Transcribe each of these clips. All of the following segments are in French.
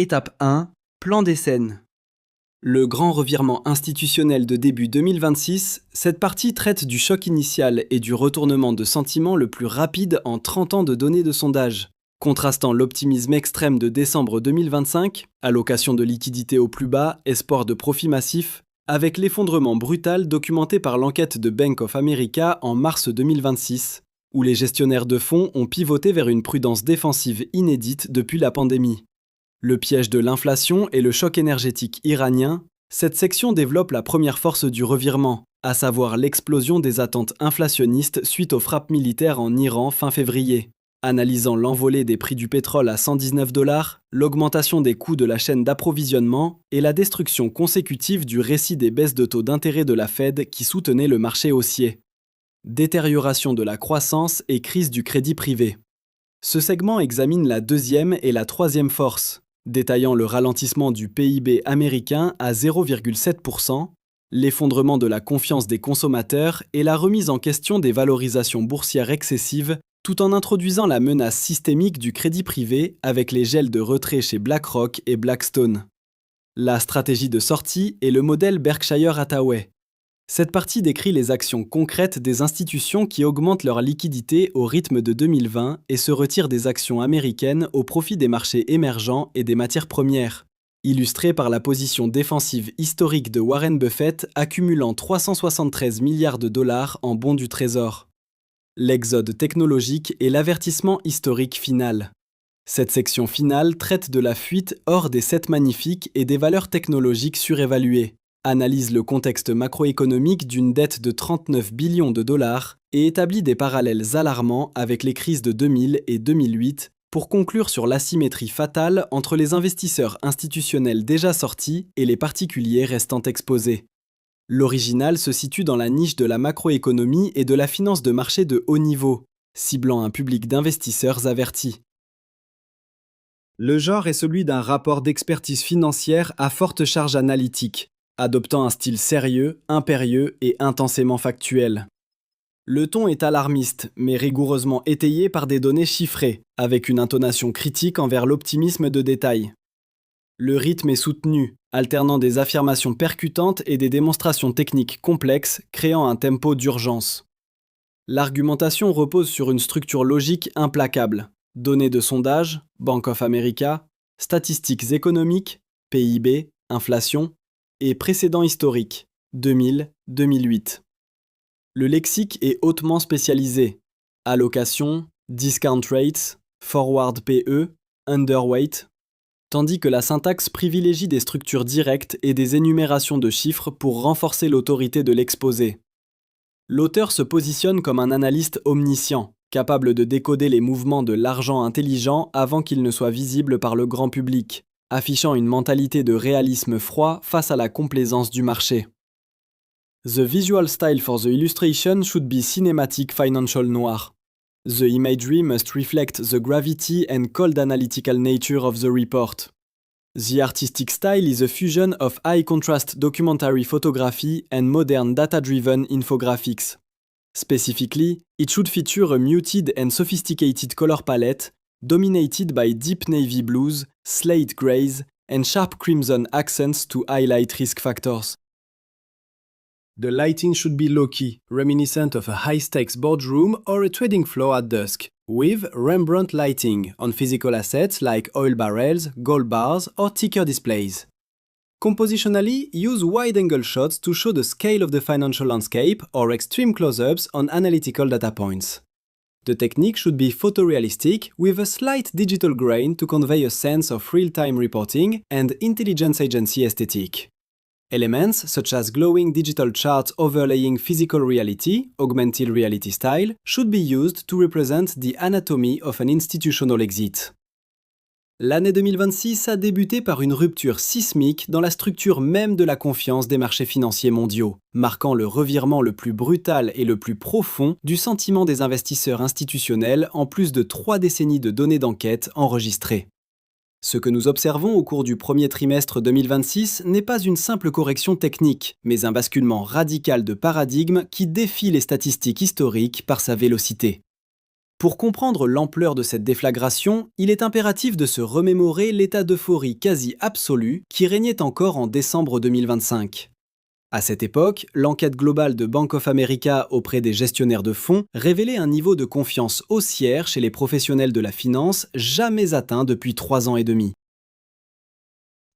Étape 1. Plan des scènes. Le grand revirement institutionnel de début 2026, cette partie traite du choc initial et du retournement de sentiments le plus rapide en 30 ans de données de sondage. Contrastant l'optimisme extrême de décembre 2025, allocation de liquidités au plus bas, espoir de profit massif, avec l'effondrement brutal documenté par l'enquête de Bank of America en mars 2026, où les gestionnaires de fonds ont pivoté vers une prudence défensive inédite depuis la pandémie. Le piège de l'inflation et le choc énergétique iranien, cette section développe la première force du revirement, à savoir l'explosion des attentes inflationnistes suite aux frappes militaires en Iran fin février. Analysant l'envolée des prix du pétrole à 119 $, l'augmentation des coûts de la chaîne d'approvisionnement et la destruction consécutive du récit des baisses de taux d'intérêt de la Fed qui soutenaient le marché haussier. Détérioration de la croissance et crise du crédit privé. Ce segment examine la deuxième et la troisième force, détaillant le ralentissement du PIB américain à 0,7%, l'effondrement de la confiance des consommateurs et la remise en question des valorisations boursières excessives, tout en introduisant la menace systémique du crédit privé avec les gels de retrait chez BlackRock et Blackstone. La stratégie de sortie est le modèle Berkshire Hathaway. Cette partie décrit les actions concrètes des institutions qui augmentent leur liquidité au rythme de 2020 et se retirent des actions américaines au profit des marchés émergents et des matières premières, illustrée par la position défensive historique de Warren Buffett accumulant 373 milliards de dollars en bons du trésor. L'exode technologique et l'avertissement historique final. Cette section finale traite de la fuite hors des 7 magnifiques et des valeurs technologiques surévaluées, analyse le contexte macroéconomique d'une dette de 39 billions de dollars et établit des parallèles alarmants avec les crises de 2000 et 2008 pour conclure sur l'asymétrie fatale entre les investisseurs institutionnels déjà sortis et les particuliers restant exposés. L'original se situe dans la niche de la macroéconomie et de la finance de marché de haut niveau, ciblant un public d'investisseurs avertis. Le genre est celui d'un rapport d'expertise financière à forte charge analytique, adoptant un style sérieux, impérieux et intensément factuel. Le ton est alarmiste, mais rigoureusement étayé par des données chiffrées, avec une intonation critique envers l'optimisme de détail. Le rythme est soutenu, alternant des affirmations percutantes et des démonstrations techniques complexes, créant un tempo d'urgence. L'argumentation repose sur une structure logique implacable. Données de sondage, Bank of America, statistiques économiques, PIB, inflation, et précédents historiques, 2000-2008. Le lexique est hautement spécialisé. Allocation, discount rates, forward PE, underweight, tandis que la syntaxe privilégie des structures directes et des énumérations de chiffres pour renforcer l'autorité de l'exposé. L'auteur se positionne comme un analyste omniscient, capable de décoder les mouvements de l'argent intelligent avant qu'ils ne soient visibles par le grand public, affichant une mentalité de réalisme froid face à la complaisance du marché. The visual style for the illustration should be cinematic financial noir. The imagery must reflect the gravity and cold analytical nature of the report. The artistic style is a fusion of high-contrast documentary photography and modern data-driven infographics. Specifically, it should feature a muted and sophisticated color palette dominated by deep navy blues, slate grays, and sharp crimson accents to highlight risk factors. The lighting should be low-key, reminiscent of a high-stakes boardroom or a trading floor at dusk, with Rembrandt lighting on physical assets like oil barrels, gold bars, or ticker displays. Compositionally, use wide-angle shots to show the scale of the financial landscape or extreme close-ups on analytical data points. The technique should be photorealistic with a slight digital grain to convey a sense of real-time reporting and intelligence agency aesthetic. Elements such as glowing digital charts overlaying physical reality, augmented reality style, should be used to represent the anatomy of an institutional exit. L'année 2026 a débuté par une rupture sismique dans la structure même de la confiance des marchés financiers mondiaux, marquant le revirement le plus brutal et le plus profond du sentiment des investisseurs institutionnels en plus de 3 décennies de données d'enquête enregistrées. Ce que nous observons au cours du premier trimestre 2026 n'est pas une simple correction technique, mais un basculement radical de paradigme qui défie les statistiques historiques par sa vélocité. Pour comprendre l'ampleur de cette déflagration, il est impératif de se remémorer l'état d'euphorie quasi absolu qui régnait encore en décembre 2025. À cette époque, l'enquête globale de Bank of America auprès des gestionnaires de fonds révélait un niveau de confiance haussière chez les professionnels de la finance jamais atteint depuis 3 ans et demi.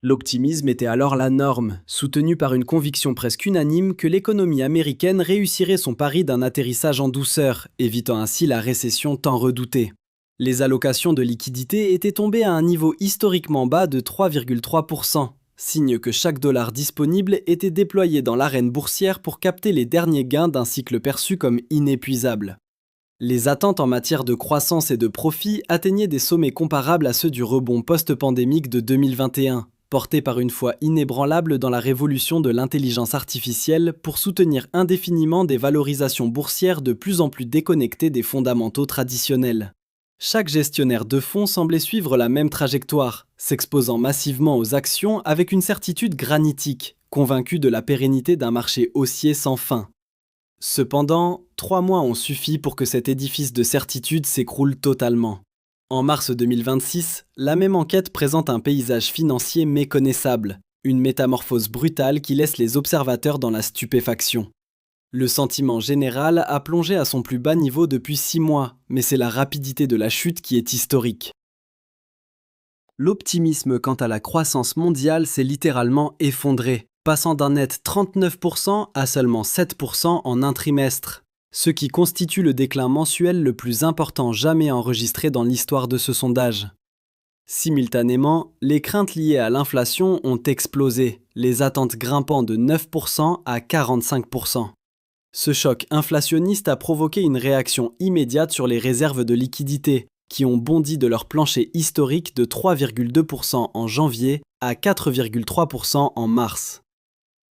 L'optimisme était alors la norme, soutenu par une conviction presque unanime que l'économie américaine réussirait son pari d'un atterrissage en douceur, évitant ainsi la récession tant redoutée. Les allocations de liquidités étaient tombées à un niveau historiquement bas de 3,3%, signe que chaque dollar disponible était déployé dans l'arène boursière pour capter les derniers gains d'un cycle perçu comme inépuisable. Les attentes en matière de croissance et de profit atteignaient des sommets comparables à ceux du rebond post-pandémique de 2021. Porté par une foi inébranlable dans la révolution de l'intelligence artificielle pour soutenir indéfiniment des valorisations boursières de plus en plus déconnectées des fondamentaux traditionnels. Chaque gestionnaire de fonds semblait suivre la même trajectoire, s'exposant massivement aux actions avec une certitude granitique, convaincu de la pérennité d'un marché haussier sans fin. Cependant, 3 mois ont suffi pour que cet édifice de certitude s'écroule totalement. En mars 2026, la même enquête présente un paysage financier méconnaissable, une métamorphose brutale qui laisse les observateurs dans la stupéfaction. Le sentiment général a plongé à son plus bas niveau depuis 6 mois, mais c'est la rapidité de la chute qui est historique. L'optimisme quant à la croissance mondiale s'est littéralement effondré, passant d'un net 39% à seulement 7% en un trimestre, ce qui constitue le déclin mensuel le plus important jamais enregistré dans l'histoire de ce sondage. Simultanément, les craintes liées à l'inflation ont explosé, les attentes grimpant de 9% à 45%. Ce choc inflationniste a provoqué une réaction immédiate sur les réserves de liquidités, qui ont bondi de leur plancher historique de 3,2% en janvier à 4,3% en mars.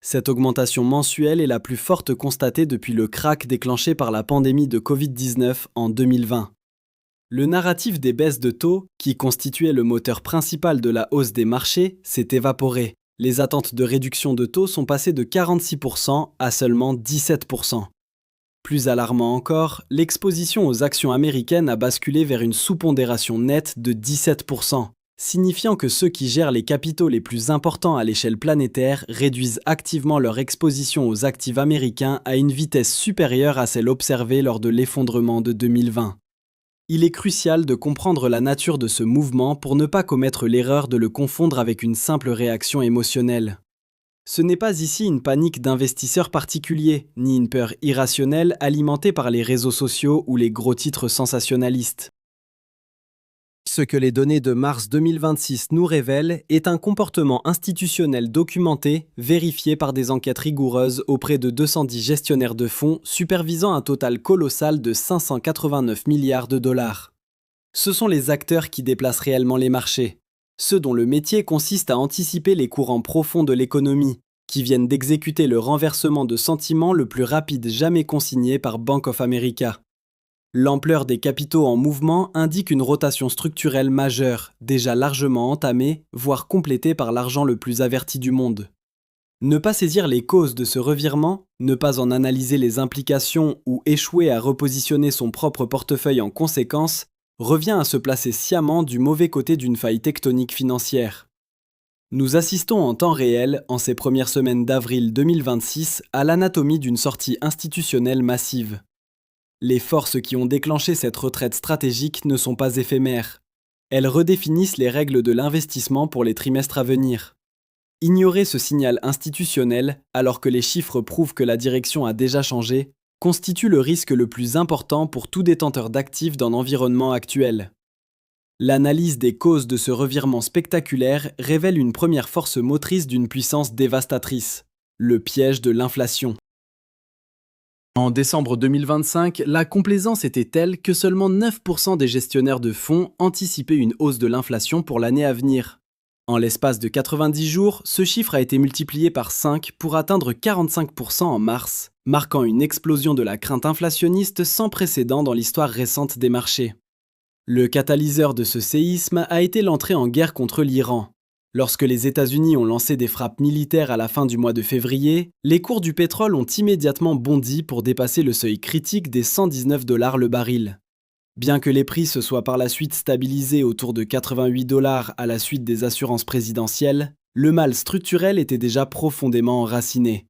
Cette augmentation mensuelle est la plus forte constatée depuis le krach déclenché par la pandémie de Covid-19 en 2020. Le narratif des baisses de taux, qui constituait le moteur principal de la hausse des marchés, s'est évaporé. Les attentes de réduction de taux sont passées de 46% à seulement 17%. Plus alarmant encore, l'exposition aux actions américaines a basculé vers une sous-pondération nette de 17%. Signifiant que ceux qui gèrent les capitaux les plus importants à l'échelle planétaire réduisent activement leur exposition aux actifs américains à une vitesse supérieure à celle observée lors de l'effondrement de 2020. Il est crucial de comprendre la nature de ce mouvement pour ne pas commettre l'erreur de le confondre avec une simple réaction émotionnelle. Ce n'est pas ici une panique d'investisseurs particuliers, ni une peur irrationnelle alimentée par les réseaux sociaux ou les gros titres sensationnalistes. Ce que les données de mars 2026 nous révèlent est un comportement institutionnel documenté, vérifié par des enquêtes rigoureuses auprès de 210 gestionnaires de fonds supervisant un total colossal de 589 milliards de dollars. Ce sont les acteurs qui déplacent réellement les marchés, ceux dont le métier consiste à anticiper les courants profonds de l'économie, qui viennent d'exécuter le renversement de sentiments le plus rapide jamais consigné par Bank of America. L'ampleur des capitaux en mouvement indique une rotation structurelle majeure, déjà largement entamée, voire complétée par l'argent le plus averti du monde. Ne pas saisir les causes de ce revirement, ne pas en analyser les implications ou échouer à repositionner son propre portefeuille en conséquence, revient à se placer sciemment du mauvais côté d'une faille tectonique financière. Nous assistons en temps réel, en ces premières semaines d'avril 2026, à l'anatomie d'une sortie institutionnelle massive. Les forces qui ont déclenché cette retraite stratégique ne sont pas éphémères. Elles redéfinissent les règles de l'investissement pour les trimestres à venir. Ignorer ce signal institutionnel, alors que les chiffres prouvent que la direction a déjà changé, constitue le risque le plus important pour tout détenteur d'actifs dans l'environnement actuel. L'analyse des causes de ce revirement spectaculaire révèle une première force motrice d'une puissance dévastatrice, le piège de l'inflation. En décembre 2025, la complaisance était telle que seulement 9% des gestionnaires de fonds anticipaient une hausse de l'inflation pour l'année à venir. En l'espace de 90 jours, ce chiffre a été multiplié par 5 pour atteindre 45% en mars, marquant une explosion de la crainte inflationniste sans précédent dans l'histoire récente des marchés. Le catalyseur de ce séisme a été l'entrée en guerre contre l'Iran. Lorsque les États-Unis ont lancé des frappes militaires à la fin du mois de février, les cours du pétrole ont immédiatement bondi pour dépasser le seuil critique des $119 le baril. Bien que les prix se soient par la suite stabilisés autour de 88 $ à la suite des assurances présidentielles, le mal structurel était déjà profondément enraciné.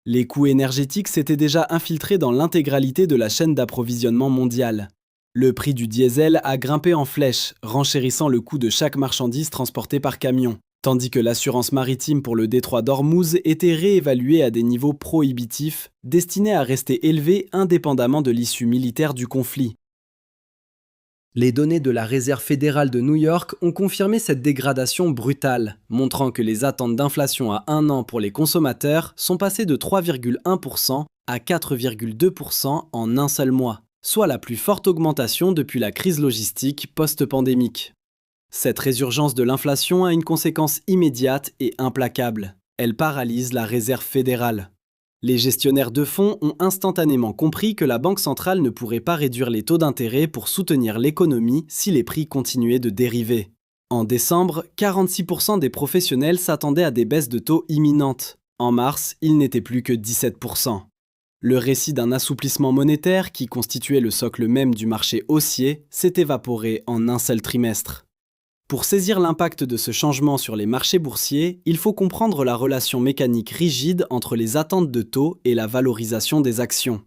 Les coûts énergétiques s'étaient déjà infiltrés dans l'intégralité de la chaîne d'approvisionnement mondiale. Le prix du diesel a grimpé en flèche, renchérissant le coût de chaque marchandise transportée par camion, tandis que l'assurance maritime pour le détroit d'Ormuz était réévaluée à des niveaux prohibitifs, destinés à rester élevés indépendamment de l'issue militaire du conflit. Les données de la Réserve fédérale de New York ont confirmé cette dégradation brutale, montrant que les attentes d'inflation à 1 an pour les consommateurs sont passées de 3,1% à 4,2% en un seul mois, soit la plus forte augmentation depuis la crise logistique post-pandémique. Cette résurgence de l'inflation a une conséquence immédiate et implacable. Elle paralyse la Réserve fédérale. Les gestionnaires de fonds ont instantanément compris que la Banque centrale ne pourrait pas réduire les taux d'intérêt pour soutenir l'économie si les prix continuaient de dériver. En décembre, 46% des professionnels s'attendaient à des baisses de taux imminentes. En mars, il n'était plus que 17%. Le récit d'un assouplissement monétaire qui constituait le socle même du marché haussier s'est évaporé en un seul trimestre. Pour saisir l'impact de ce changement sur les marchés boursiers, il faut comprendre la relation mécanique rigide entre les attentes de taux et la valorisation des actions.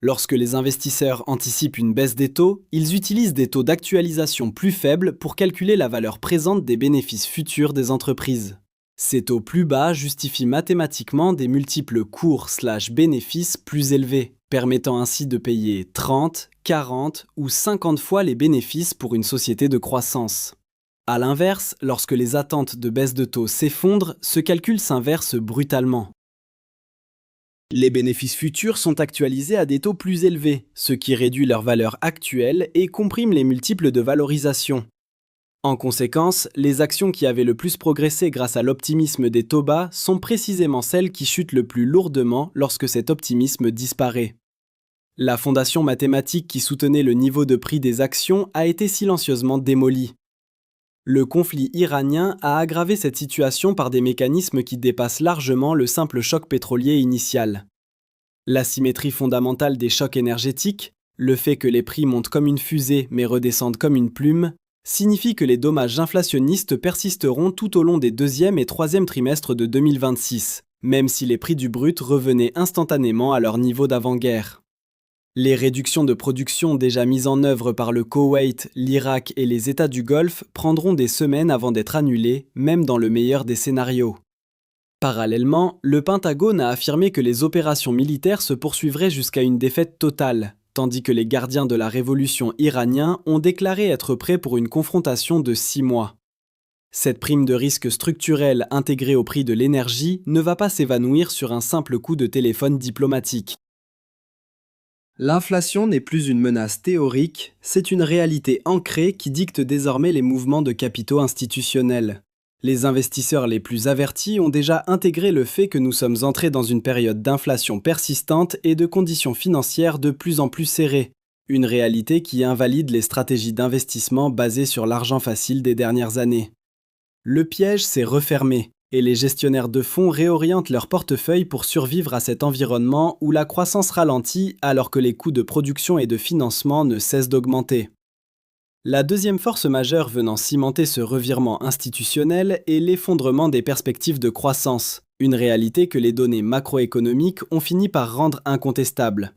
Lorsque les investisseurs anticipent une baisse des taux, ils utilisent des taux d'actualisation plus faibles pour calculer la valeur présente des bénéfices futurs des entreprises. Ces taux plus bas justifient mathématiquement des multiples cours/bénéfices plus élevés, permettant ainsi de payer 30, 40 ou 50 fois les bénéfices pour une société de croissance. A l'inverse, lorsque les attentes de baisse de taux s'effondrent, ce calcul s'inverse brutalement. Les bénéfices futurs sont actualisés à des taux plus élevés, ce qui réduit leur valeur actuelle et comprime les multiples de valorisation. En conséquence, les actions qui avaient le plus progressé grâce à l'optimisme des taux bas sont précisément celles qui chutent le plus lourdement lorsque cet optimisme disparaît. La fondation mathématique qui soutenait le niveau de prix des actions a été silencieusement démolie. Le conflit iranien a aggravé cette situation par des mécanismes qui dépassent largement le simple choc pétrolier initial. L'asymétrie fondamentale des chocs énergétiques, le fait que les prix montent comme une fusée mais redescendent comme une plume, signifie que les dommages inflationnistes persisteront tout au long des deuxième et troisième trimestres de 2026, même si les prix du brut revenaient instantanément à leur niveau d'avant-guerre. Les réductions de production déjà mises en œuvre par le Koweït, l'Irak et les États du Golfe prendront des semaines avant d'être annulées, même dans le meilleur des scénarios. Parallèlement, le Pentagone a affirmé que les opérations militaires se poursuivraient jusqu'à une défaite totale, tandis que les gardiens de la révolution iraniens ont déclaré être prêts pour une confrontation de 6 mois. Cette prime de risque structurel intégrée au prix de l'énergie ne va pas s'évanouir sur un simple coup de téléphone diplomatique. L'inflation n'est plus une menace théorique, c'est une réalité ancrée qui dicte désormais les mouvements de capitaux institutionnels. Les investisseurs les plus avertis ont déjà intégré le fait que nous sommes entrés dans une période d'inflation persistante et de conditions financières de plus en plus serrées, une réalité qui invalide les stratégies d'investissement basées sur l'argent facile des dernières années. Le piège s'est refermé, et les gestionnaires de fonds réorientent leur portefeuille pour survivre à cet environnement où la croissance ralentit alors que les coûts de production et de financement ne cessent d'augmenter. La deuxième force majeure venant cimenter ce revirement institutionnel est l'effondrement des perspectives de croissance, une réalité que les données macroéconomiques ont fini par rendre incontestable.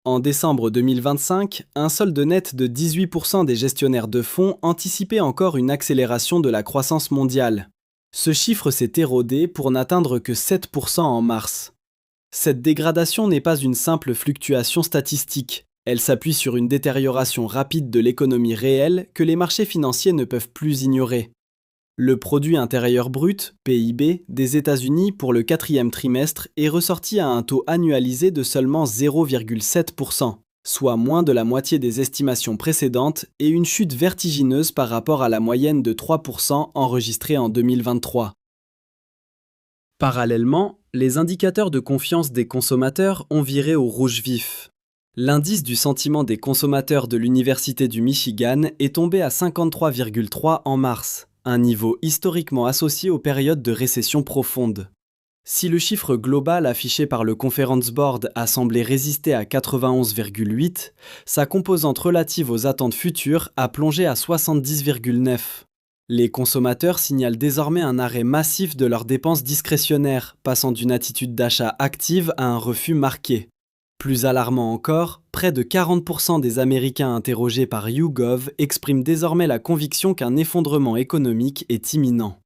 En décembre 2025, un solde net de 18% des gestionnaires de fonds anticipait encore une accélération de la croissance mondiale. Ce chiffre s'est érodé pour n'atteindre que 7% en mars. Cette dégradation n'est pas une simple fluctuation statistique. Elle s'appuie sur une détérioration rapide de l'économie réelle que les marchés financiers ne peuvent plus ignorer. Le produit intérieur brut, PIB, des États-Unis pour le 4e trimestre est ressorti à un taux annualisé de seulement 0,7%, soit moins de la moitié des estimations précédentes et une chute vertigineuse par rapport à la moyenne de 3% enregistrée en 2023. Parallèlement, les indicateurs de confiance des consommateurs ont viré au rouge vif. L'indice du sentiment des consommateurs de l'Université du Michigan est tombé à 53,3 en mars, un niveau historiquement associé aux périodes de récession profonde. Si le chiffre global affiché par le Conference Board a semblé résister à 91,8, sa composante relative aux attentes futures a plongé à 70,9. Les consommateurs signalent désormais un arrêt massif de leurs dépenses discrétionnaires, passant d'une attitude d'achat active à un refus marqué. Plus alarmant encore, près de 40% des Américains interrogés par YouGov expriment désormais la conviction qu'un effondrement économique est imminent.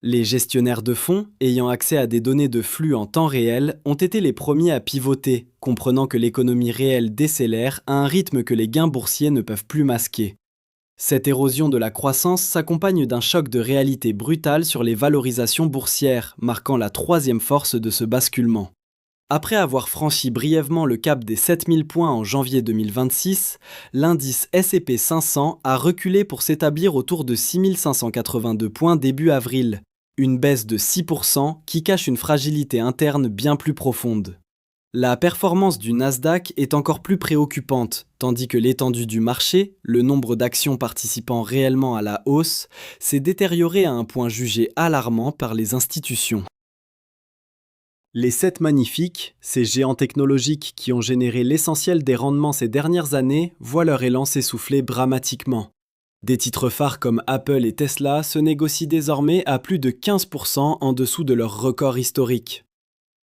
Les gestionnaires de fonds, ayant accès à des données de flux en temps réel, ont été les premiers à pivoter, comprenant que l'économie réelle décélère à un rythme que les gains boursiers ne peuvent plus masquer. Cette érosion de la croissance s'accompagne d'un choc de réalité brutal sur les valorisations boursières, marquant la troisième force de ce basculement. Après avoir franchi brièvement le cap des 7000 points en janvier 2026, l'indice S&P 500 a reculé pour s'établir autour de 6582 points début avril, une baisse de 6% qui cache une fragilité interne bien plus profonde. La performance du Nasdaq est encore plus préoccupante, tandis que l'étendue du marché, le nombre d'actions participant réellement à la hausse, s'est détérioré à un point jugé alarmant par les institutions. Les 7 magnifiques, ces géants technologiques qui ont généré l'essentiel des rendements ces dernières années, voient leur élan s'essouffler dramatiquement. Des titres phares comme Apple et Tesla se négocient désormais à plus de 15% en dessous de leur record historique.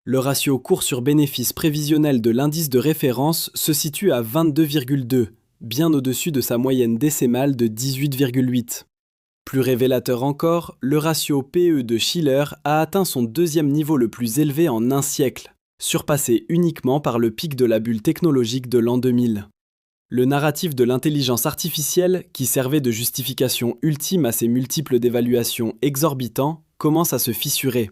Le ratio cours sur bénéfice prévisionnel de l'indice de référence se situe à 22,2, bien au-dessus de sa moyenne décennale de 18,8. Plus révélateur encore, le ratio PE de Shiller a atteint son deuxième niveau le plus élevé en un siècle, surpassé uniquement par le pic de la bulle technologique de l'an 2000. Le narratif de l'intelligence artificielle, qui servait de justification ultime à ces multiples dévaluations exorbitants, commence à se fissurer.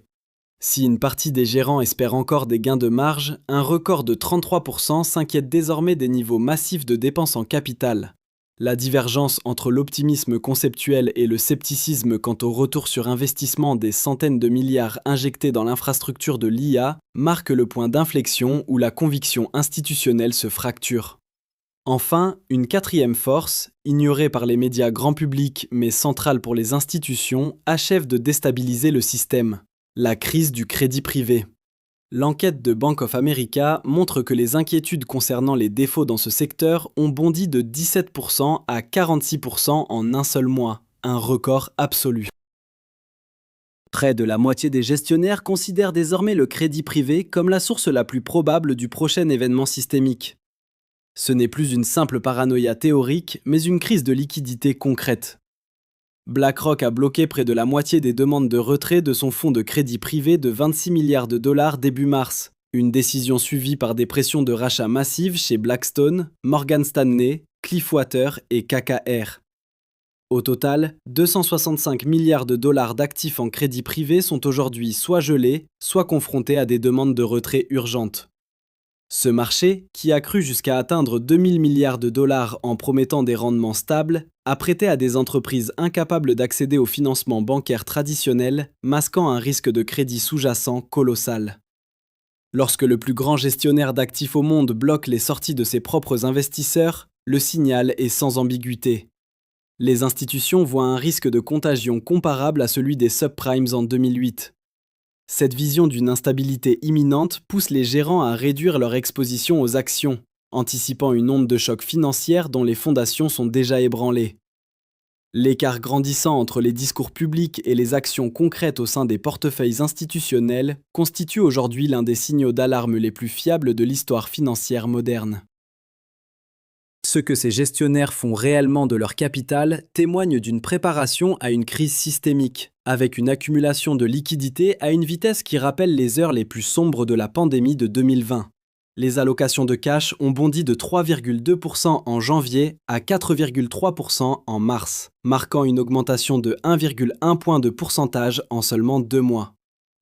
Si une partie des gérants espère encore des gains de marge, un record de 33% s'inquiète désormais des niveaux massifs de dépenses en capital. La divergence entre l'optimisme conceptuel et le scepticisme quant au retour sur investissement des centaines de milliards injectés dans l'infrastructure de l'IA marque le point d'inflexion où la conviction institutionnelle se fracture. Enfin, une quatrième force, ignorée par les médias grand public mais centrale pour les institutions, achève de déstabiliser le système. La crise du crédit privé. L'enquête de Bank of America montre que les inquiétudes concernant les défauts dans ce secteur ont bondi de 17% à 46% en un seul mois, un record absolu. Près de la moitié des gestionnaires considèrent désormais le crédit privé comme la source la plus probable du prochain événement systémique. Ce n'est plus une simple paranoïa théorique, mais une crise de liquidité concrète. BlackRock a bloqué près de la moitié des demandes de retrait de son fonds de crédit privé de 26 milliards de dollars début mars, une décision suivie par des pressions de rachat massives chez Blackstone, Morgan Stanley, Cliffwater et KKR. Au total, 265 milliards de dollars d'actifs en crédit privé sont aujourd'hui soit gelés, soit confrontés à des demandes de retrait urgentes. Ce marché, qui a cru jusqu'à atteindre 2000 milliards de dollars en promettant des rendements stables, a prêté à des entreprises incapables d'accéder au financement bancaire traditionnel, masquant un risque de crédit sous-jacent colossal. Lorsque le plus grand gestionnaire d'actifs au monde bloque les sorties de ses propres investisseurs, le signal est sans ambiguïté. Les institutions voient un risque de contagion comparable à celui des subprimes en 2008. Cette vision d'une instabilité imminente pousse les gérants à réduire leur exposition aux actions, anticipant une onde de choc financière dont les fondations sont déjà ébranlées. L'écart grandissant entre les discours publics et les actions concrètes au sein des portefeuilles institutionnels constitue aujourd'hui l'un des signaux d'alarme les plus fiables de l'histoire financière moderne. Ce que ces gestionnaires font réellement de leur capital témoigne d'une préparation à une crise systémique, avec une accumulation de liquidités à une vitesse qui rappelle les heures les plus sombres de la pandémie de 2020. Les allocations de cash ont bondi de 3,2% en janvier à 4,3% en mars, marquant une augmentation de 1,1 point de pourcentage en seulement 2 mois.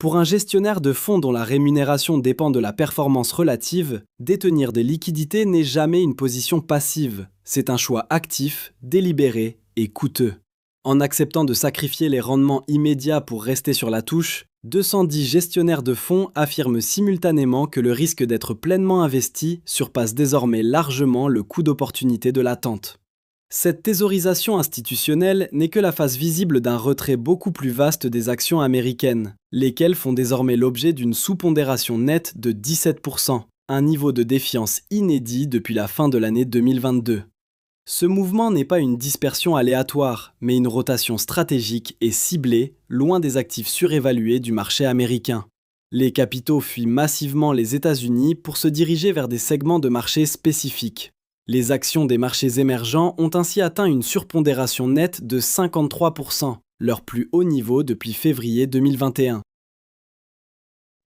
Pour un gestionnaire de fonds dont la rémunération dépend de la performance relative, détenir des liquidités n'est jamais une position passive. C'est un choix actif, délibéré et coûteux. En acceptant de sacrifier les rendements immédiats pour rester sur la touche, 210 gestionnaires de fonds affirment simultanément que le risque d'être pleinement investi surpasse désormais largement le coût d'opportunité de l'attente. Cette thésaurisation institutionnelle n'est que la face visible d'un retrait beaucoup plus vaste des actions américaines, lesquels font désormais l'objet d'une sous-pondération nette de 17%, un niveau de défiance inédit depuis la fin de l'année 2022. Ce mouvement n'est pas une dispersion aléatoire, mais une rotation stratégique et ciblée, loin des actifs surévalués du marché américain. Les capitaux fuient massivement les États-Unis pour se diriger vers des segments de marché spécifiques. Les actions des marchés émergents ont ainsi atteint une surpondération nette de 53%, leur plus haut niveau depuis février 2021.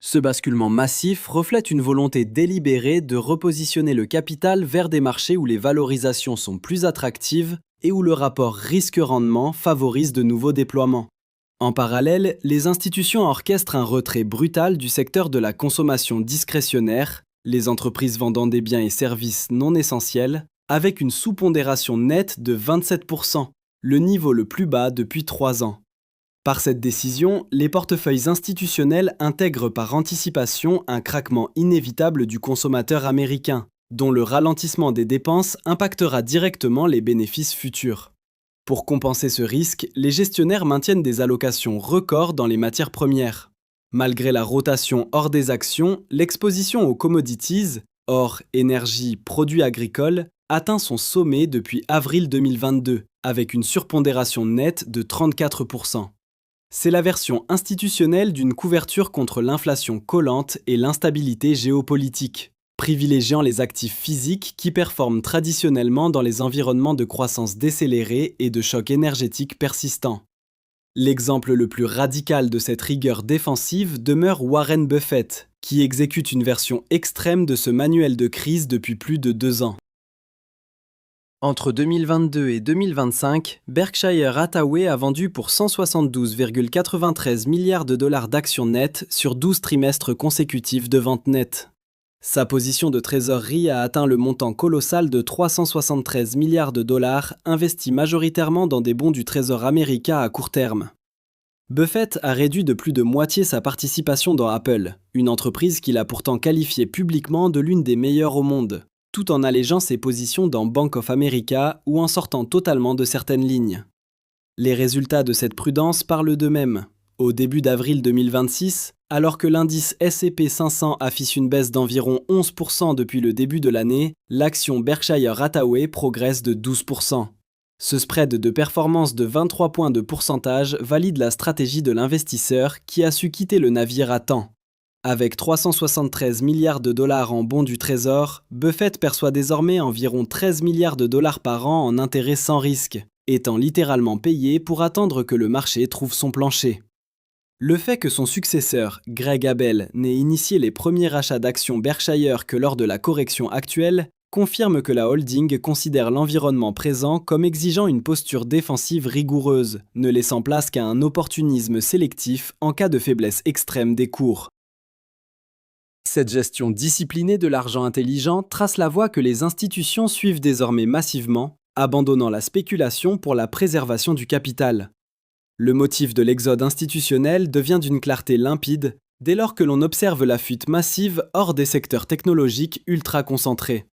Ce basculement massif reflète une volonté délibérée de repositionner le capital vers des marchés où les valorisations sont plus attractives et où le rapport risque-rendement favorise de nouveaux déploiements. En parallèle, les institutions orchestrent un retrait brutal du secteur de la consommation discrétionnaire, les entreprises vendant des biens et services non essentiels, avec une sous-pondération nette de 27%, le niveau le plus bas depuis 3 ans. Par cette décision, les portefeuilles institutionnels intègrent par anticipation un craquement inévitable du consommateur américain, dont le ralentissement des dépenses impactera directement les bénéfices futurs. Pour compenser ce risque, les gestionnaires maintiennent des allocations records dans les matières premières. Malgré la rotation hors des actions, l'exposition aux commodities, or, énergie, produits agricoles, atteint son sommet depuis avril 2022, avec une surpondération nette de 34%. C'est la version institutionnelle d'une couverture contre l'inflation collante et l'instabilité géopolitique, privilégiant les actifs physiques qui performent traditionnellement dans les environnements de croissance décélérée et de chocs énergétiques persistants. L'exemple le plus radical de cette rigueur défensive demeure Warren Buffett, qui exécute une version extrême de ce manuel de crise depuis plus de 2 ans. Entre 2022 et 2025, Berkshire Hathaway a vendu pour 172,93 milliards de dollars d'actions nettes sur 12 trimestres consécutifs de ventes nettes. Sa position de trésorerie a atteint le montant colossal de 373 milliards de dollars, investis majoritairement dans des bons du Trésor américain à court terme. Buffett a réduit de plus de moitié sa participation dans Apple, une entreprise qu'il a pourtant qualifiée publiquement de l'une des meilleures au monde, tout en allégeant ses positions dans Bank of America ou en sortant totalement de certaines lignes. Les résultats de cette prudence parlent d'eux-mêmes. Au début d'avril 2026, alors que l'indice S&P 500 affiche une baisse d'environ 11% depuis le début de l'année, l'action Berkshire Hathaway progresse de 12%. Ce spread de performance de 23 points de pourcentage valide la stratégie de l'investisseur qui a su quitter le navire à temps. Avec 373 milliards de dollars en bons du Trésor, Buffett perçoit désormais environ 13 milliards de dollars par an en intérêts sans risque, étant littéralement payé pour attendre que le marché trouve son plancher. Le fait que son successeur, Greg Abel, n'ait initié les premiers rachats d'actions Berkshire que lors de la correction actuelle, confirme que la holding considère l'environnement présent comme exigeant une posture défensive rigoureuse, ne laissant place qu'à un opportunisme sélectif en cas de faiblesse extrême des cours. Cette gestion disciplinée de l'argent intelligent trace la voie que les institutions suivent désormais massivement, abandonnant la spéculation pour la préservation du capital. Le motif de l'exode institutionnel devient d'une clarté limpide dès lors que l'on observe la fuite massive hors des secteurs technologiques ultra concentrés.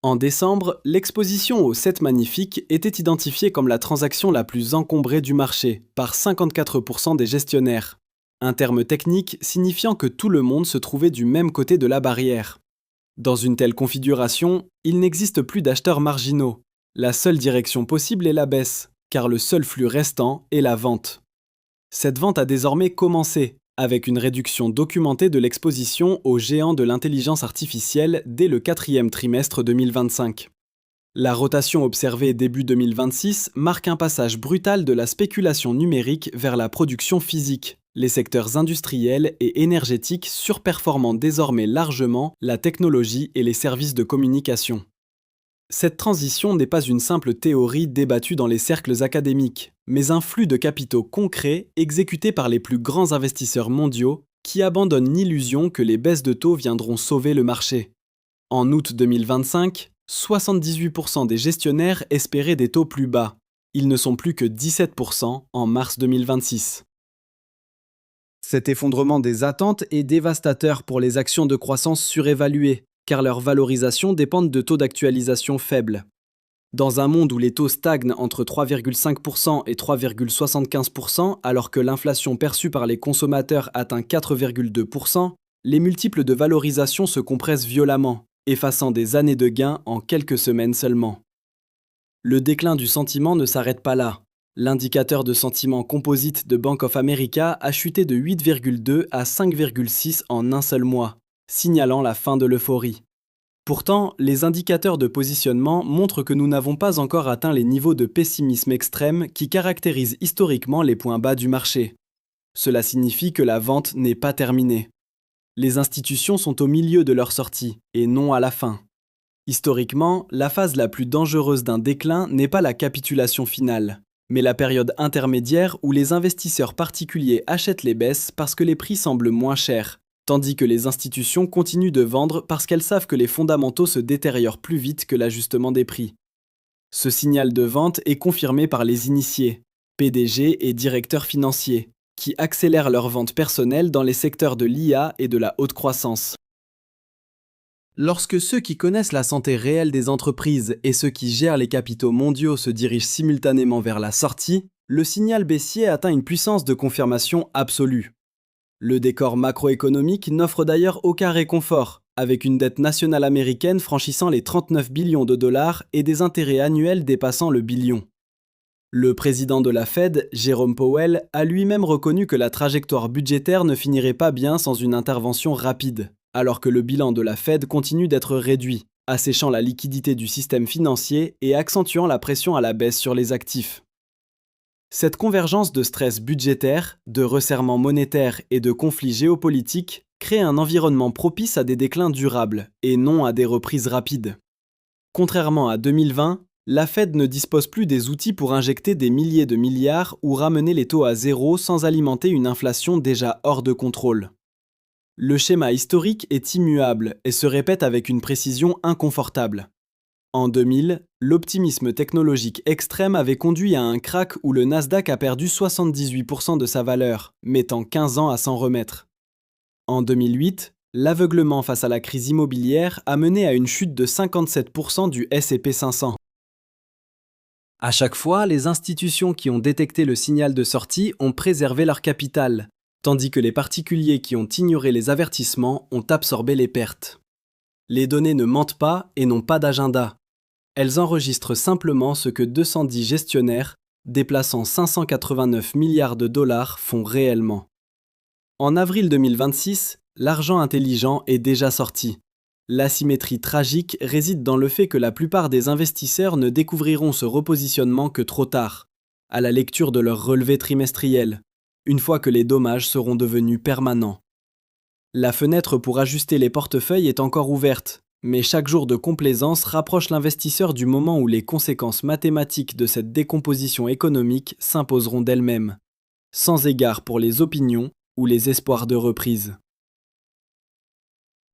En décembre, l'exposition aux 7 magnifiques était identifiée comme la transaction la plus encombrée du marché par 54% des gestionnaires. Un terme technique signifiant que tout le monde se trouvait du même côté de la barrière. Dans une telle configuration, il n'existe plus d'acheteurs marginaux. La seule direction possible est la baisse, car le seul flux restant est la vente. Cette vente a désormais commencé, avec une réduction documentée de l'exposition aux géants de l'intelligence artificielle dès le 4e trimestre 2025. La rotation observée début 2026 marque un passage brutal de la spéculation numérique vers la production physique, les secteurs industriels et énergétiques surperformant désormais largement la technologie et les services de communication. Cette transition n'est pas une simple théorie débattue dans les cercles académiques, mais un flux de capitaux concrets exécuté par les plus grands investisseurs mondiaux qui abandonnent l'illusion que les baisses de taux viendront sauver le marché. En août 2025, 78% des gestionnaires espéraient des taux plus bas. Ils ne sont plus que 17% en mars 2026. Cet effondrement des attentes est dévastateur pour les actions de croissance surévaluées, car leurs valorisations dépendent de taux d'actualisation faibles. Dans un monde où les taux stagnent entre 3,5% et 3,75%, alors que l'inflation perçue par les consommateurs atteint 4,2%, les multiples de valorisation se compressent violemment, effaçant des années de gains en quelques semaines seulement. Le déclin du sentiment ne s'arrête pas là. L'indicateur de sentiment composite de Bank of America a chuté de 8,2 à 5,6 en un seul mois, signalant la fin de l'euphorie. Pourtant, les indicateurs de positionnement montrent que nous n'avons pas encore atteint les niveaux de pessimisme extrême qui caractérisent historiquement les points bas du marché. Cela signifie que la vente n'est pas terminée. Les institutions sont au milieu de leur sortie, et non à la fin. Historiquement, la phase la plus dangereuse d'un déclin n'est pas la capitulation finale, mais la période intermédiaire où les investisseurs particuliers achètent les baisses parce que les prix semblent moins chers, tandis que les institutions continuent de vendre parce qu'elles savent que les fondamentaux se détériorent plus vite que l'ajustement des prix. Ce signal de vente est confirmé par les initiés, PDG et directeurs financiers, qui accélèrent leurs ventes personnelles dans les secteurs de l'IA et de la haute croissance. Lorsque ceux qui connaissent la santé réelle des entreprises et ceux qui gèrent les capitaux mondiaux se dirigent simultanément vers la sortie, le signal baissier atteint une puissance de confirmation absolue. Le décor macroéconomique n'offre d'ailleurs aucun réconfort, avec une dette nationale américaine franchissant les 39 billions de dollars et des intérêts annuels dépassant le billion. Le président de la Fed, Jerome Powell, a lui-même reconnu que la trajectoire budgétaire ne finirait pas bien sans une intervention rapide, alors que le bilan de la Fed continue d'être réduit, asséchant la liquidité du système financier et accentuant la pression à la baisse sur les actifs. Cette convergence de stress budgétaire, de resserrement monétaire et de conflits géopolitiques crée un environnement propice à des déclins durables et non à des reprises rapides. Contrairement à 2020, la Fed ne dispose plus des outils pour injecter des milliers de milliards ou ramener les taux à zéro sans alimenter une inflation déjà hors de contrôle. Le schéma historique est immuable et se répète avec une précision inconfortable. En 2000, l'optimisme technologique extrême avait conduit à un krach où le Nasdaq a perdu 78% de sa valeur, mettant 15 ans à s'en remettre. En 2008, l'aveuglement face à la crise immobilière a mené à une chute de 57% du S&P 500. À chaque fois, les institutions qui ont détecté le signal de sortie ont préservé leur capital, tandis que les particuliers qui ont ignoré les avertissements ont absorbé les pertes. Les données ne mentent pas et n'ont pas d'agenda. Elles enregistrent simplement ce que 210 gestionnaires, déplaçant 589 milliards de dollars, font réellement. En avril 2026, l'argent intelligent est déjà sorti. L'asymétrie tragique réside dans le fait que la plupart des investisseurs ne découvriront ce repositionnement que trop tard, à la lecture de leur relevé trimestriel, une fois que les dommages seront devenus permanents. La fenêtre pour ajuster les portefeuilles est encore ouverte, mais chaque jour de complaisance rapproche l'investisseur du moment où les conséquences mathématiques de cette décomposition économique s'imposeront d'elles-mêmes, sans égard pour les opinions ou les espoirs de reprise.